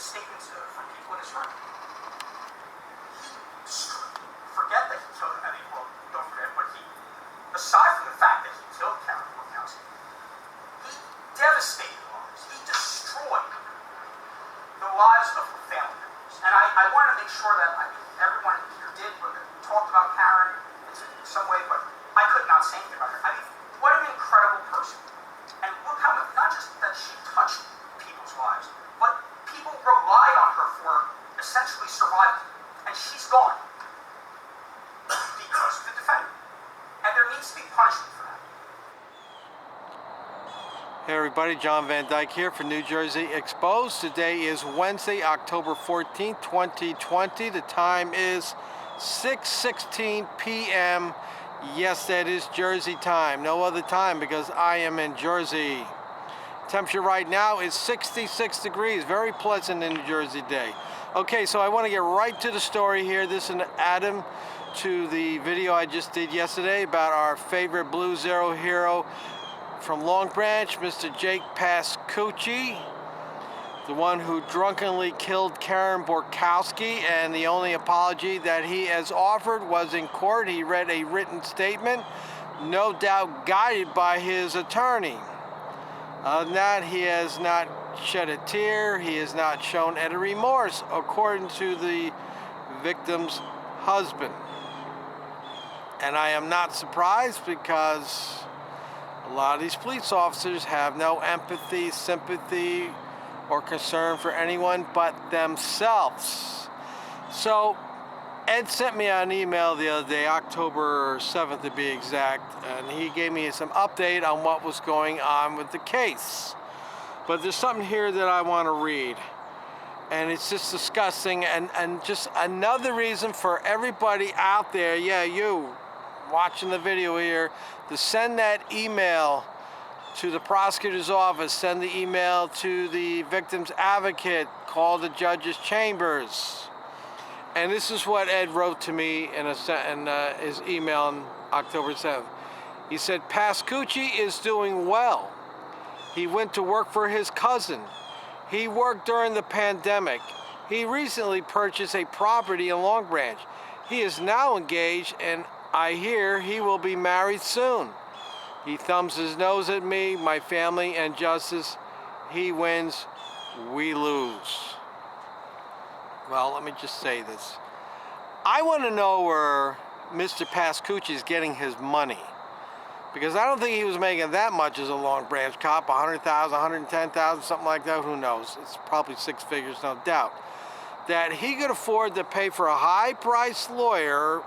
statements from people in his room. Forget that he killed, I mean, well, don't forget, but aside from the fact that he killed Karen Pascucci, he devastated lives. He destroyed the lives of her family members. And I want to make sure that everyone here did talked about Karen in some way, but I could not say anything about her. I mean, what an incredible person. And look how, not just that she touched people's lives, but people relied on her for essentially survival. And she's gone because of the defendant. And there needs to be punishment for that. Hey everybody, John Van Dyke here for New Jersey Exposed. Today is Wednesday, October 14th, 2020. The time is 6:16 p.m. Yes, that is Jersey time. No other time because I am in Jersey. Temperature right now is 66 degrees. Very pleasant in New Jersey day. Okay, so I want to get right to the story here. This is an add-on to the video I just did yesterday about our favorite Blue Zero hero from Long Branch, Mr. Jake Pascucci, the one who drunkenly killed Karen Pascucci, and the only apology that he has offered was in court. He read a written statement, no doubt guided by his attorney. Other than that, he has not shed a tear. He has not shown any remorse, according to the victim's husband. And I am not surprised because a lot of these police officers have no empathy, sympathy, or concern for anyone but themselves. So Ed sent me an email the other day, October 7th to be exact, and he gave me some update on what was going on with the case. But there's something here that I want to read, and it's just disgusting, and just another reason for everybody out there, yeah, you watching the video here, to send that email to the prosecutor's office, send the email to the victim's advocate, call the judge's chambers. And this is what Ed wrote to me in his email on October 7th. He said, Pascucci is doing well. He went to work for his cousin. He worked during the pandemic. He recently purchased a property in Long Branch. He is now engaged, and I hear he will be married soon. He thumbs his nose at me, my family, and justice. He wins, we lose. Well, let me just say this. I want to know where Mr. Pascucci is getting his money. Because I don't think he was making that much as a Long Branch cop, 100,000, 110,000, something like that, who knows? It's probably six figures, no doubt. That he could afford to pay for a high-priced lawyer,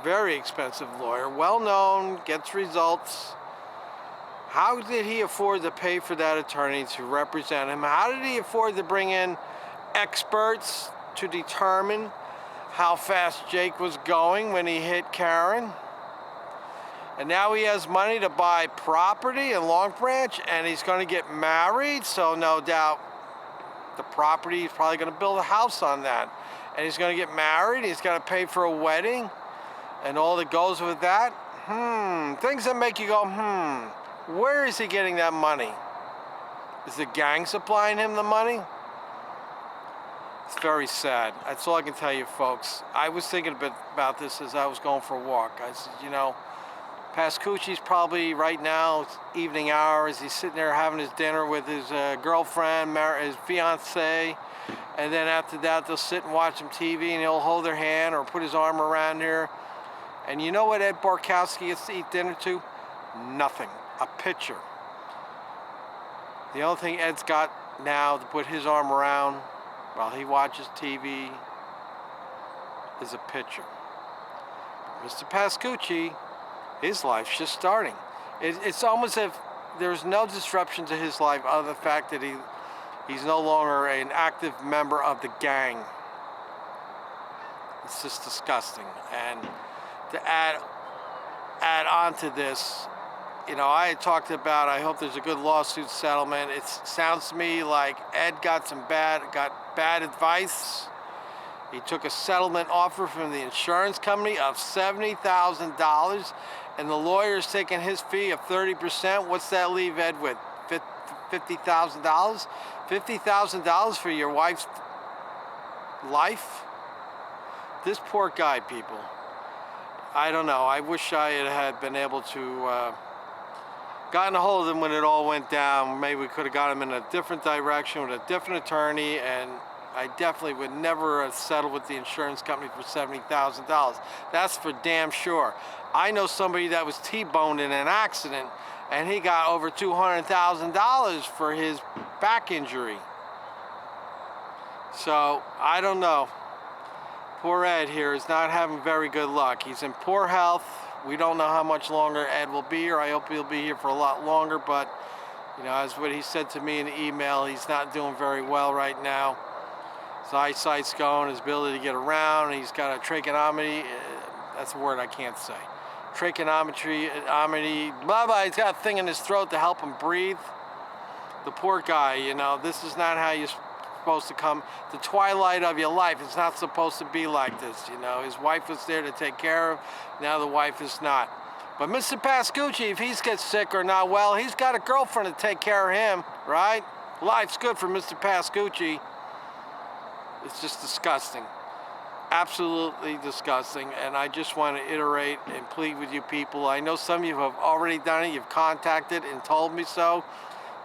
very expensive lawyer, well-known, gets results. How did he afford to pay for that attorney to represent him? How did he afford to bring in experts to determine how fast Jake was going when he hit Karen? And now he has money to buy property in Long Branch, and he's going to get married, so no doubt the property, he's probably going to build a house on that. And he's going to get married, he's got to pay for a wedding, and all that goes with that. Things that make you go, where is he getting that money? Is the gang supplying him the money? It's very sad. That's all I can tell you, folks. I was thinking a bit about this as I was going for a walk. I said, you know, Pascucci's probably right now, it's evening hours, he's sitting there having his dinner with his girlfriend, his fiance, and then after that they'll sit and watch some TV and he'll hold their hand or put his arm around her. And you know what Ed Pascucci gets to eat dinner to? Nothing. A picture. The only thing Ed's got now to put his arm around while he watches TV is a picture. Mr. Pascucci, his life's just starting. It's almost as if there's no disruption to his life other than the fact that he's no longer an active member of the gang. It's just disgusting. And to add on to this, you know, I had talked about, I hope there's a good lawsuit settlement. It sounds to me like Ed got bad advice. He took a settlement offer from the insurance company of $70,000, and the lawyer's taking his fee of 30%. What's that leave Ed with? $50,000? $50,000 for your wife's life? This poor guy, people. I don't know. I wish I had been able to gotten a hold of him when it all went down. Maybe we could have got him in a different direction with a different attorney, and I definitely would never have settled with the insurance company for $70,000. That's for damn sure. I know somebody that was T-boned in an accident, and he got over $200,000 for his back injury. So, I don't know. Poor Ed here is not having very good luck. He's in poor health. We don't know how much longer Ed will be here. I hope he'll be here for a lot longer, but you know, as what he said to me in the email, he's not doing very well right now. His eyesight's going, his ability to get around, he's got a tracheotomy, that's a word I can't say. Tracheotometry, blah, blah, he's got a thing in his throat to help him breathe. The poor guy, you know, this is not how you're supposed to come. The twilight of your life, it's not supposed to be like this, you know. His wife was there to take care of, now the wife is not. But Mr. Pascucci, if he gets sick or not well, he's got a girlfriend to take care of him, right? Life's good for Mr. Pascucci. It's just disgusting. Absolutely disgusting. And I just want to iterate and plead with you people. I know some of you have already done it. You've contacted and told me so,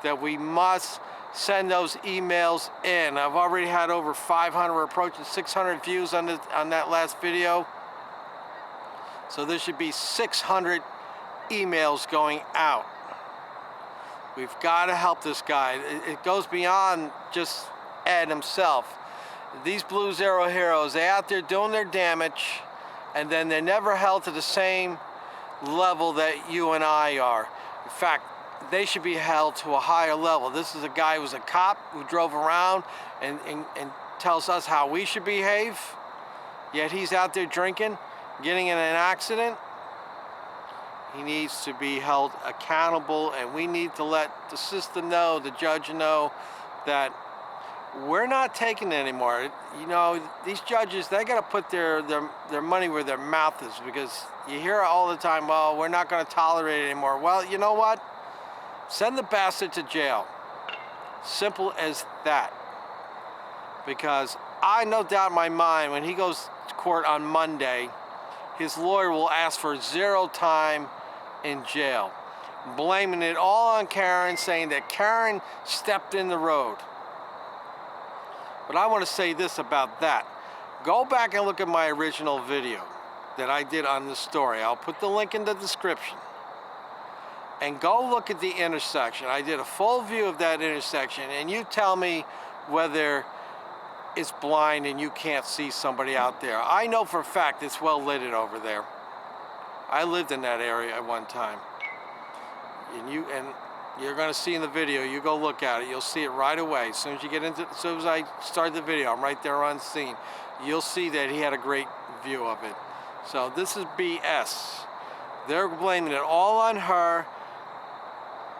that we must send those emails in. I've already had over 500, we're approaching 600 views on that last video. So there should be 600 emails going out. We've got to help this guy. It goes beyond just Ed himself. These Blue Zero heroes, they're out there doing their damage, and then they're never held to the same level that you and I are. In fact, they should be held to a higher level. This is a guy who was a cop who drove around and tells us how we should behave, yet he's out there drinking, getting in an accident. He needs to be held accountable, and we need to let the system know, the judge know, that we're not taking it anymore. You know, these judges, they got to put their money where their mouth is, because you hear all the time, well, we're not going to tolerate it anymore. Well, you know what? Send the bastard to jail. Simple as that. Because I no doubt in my mind, when he goes to court on Monday, his lawyer will ask for 0 time in jail, blaming it all on Karen, saying that Karen stepped in the road. But I want to say this about that. Go back and look at my original video that I did on this story. I'll put the link in the description. And go look at the intersection. I did a full view of that intersection, and you tell me whether it's blind and you can't see somebody out there. I know for a fact it's well lit over there. I lived in that area at one time. And you're going to see in the video, you go look at it, you'll see it right away. As soon as I start the video, I'm right there on scene. You'll see that he had a great view of it. So this is BS. They're blaming it all on her,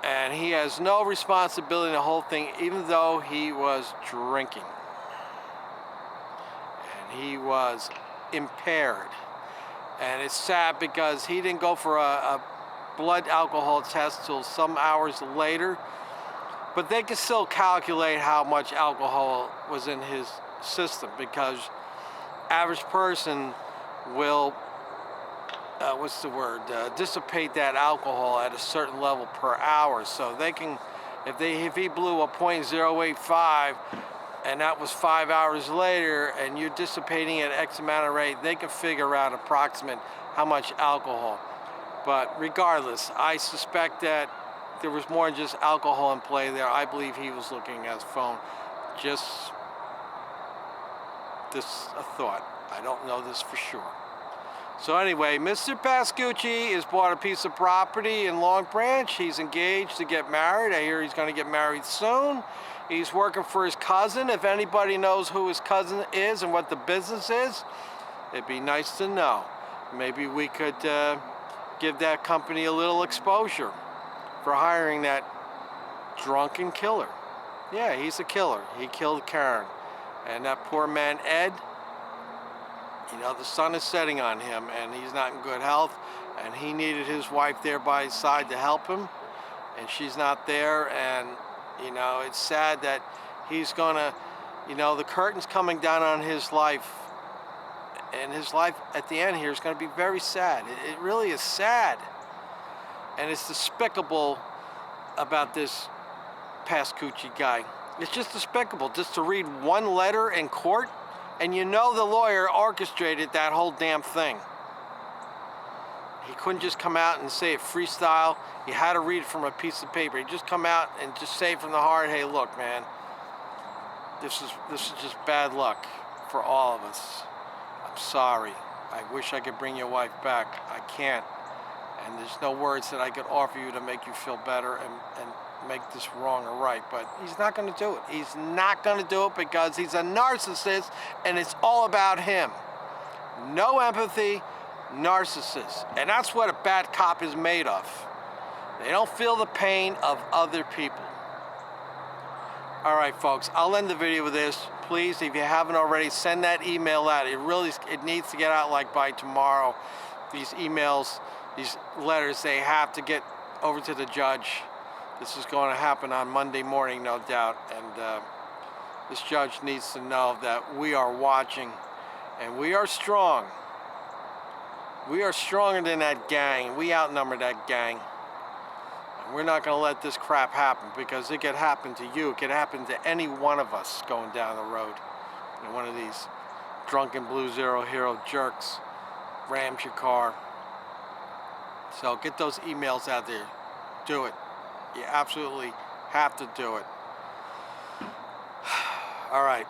and he has no responsibility in the whole thing, even though he was drinking. And he was impaired. And it's sad because he didn't go for a blood alcohol test till some hours later, but they can still calculate how much alcohol was in his system, because average person will dissipate that alcohol at a certain level per hour. So they can, if he blew a .085 and that was 5 hours later, and you're dissipating at X amount of rate, they can figure out approximate how much alcohol. But regardless, I suspect that there was more than just alcohol in play there. I believe he was looking at his phone. Just a thought. I don't know this for sure. So anyway, Mr. Pascucci has bought a piece of property in Long Branch. He's engaged to get married. I hear he's going to get married soon. He's working for his cousin. If anybody knows who his cousin is and what the business is, it'd be nice to know. Maybe we could give that company a little exposure for hiring that drunken killer. Yeah, he's a killer. He killed Karen. And that poor man, Ed, you know, the sun is setting on him, and he's not in good health, and he needed his wife there by his side to help him, and she's not there, and You know, it's sad that he's gonna, you know, the curtain's coming down on his life. And his life at the end here is going to be very sad. It really is sad. And it's despicable about this Pascucci guy. It's just despicable just to read one letter in court, and you know the lawyer orchestrated that whole damn thing. He couldn't just come out and say it freestyle. He had to read it from a piece of paper. He just come out and just say from the heart, hey, look, man, this is just bad luck for all of us. I'm sorry. I wish I could bring your wife back. I can't. And there's no words that I could offer you to make you feel better and make this wrong or right. But he's not going to do it. He's not going to do it because he's a narcissist and it's all about him. No empathy, narcissist. And that's what a bad cop is made of. They don't feel the pain of other people. All right, folks, I'll end the video with this. Please, if you haven't already, send that email out. It needs to get out like by tomorrow. These emails, these letters, they have to get over to the judge. This is going to happen on Monday morning, no doubt. And this judge needs to know that we are watching and we are strong. We are stronger than that gang. We outnumber that gang. We're not going to let this crap happen because it could happen to you. It could happen to any one of us going down the road. You know, one of these drunken blue zero hero jerks rams your car. So get those emails out there. Do it. You absolutely have to do it. All right.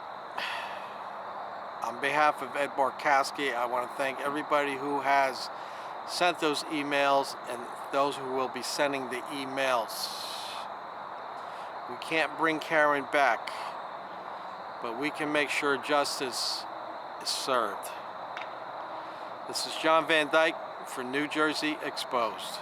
On behalf of Ed Barkowski, I want to thank everybody who has sent those emails and those who will be sending the emails. We can't bring Karen back, but we can make sure justice is served. This is John Van Dyke for New Jersey Exposed.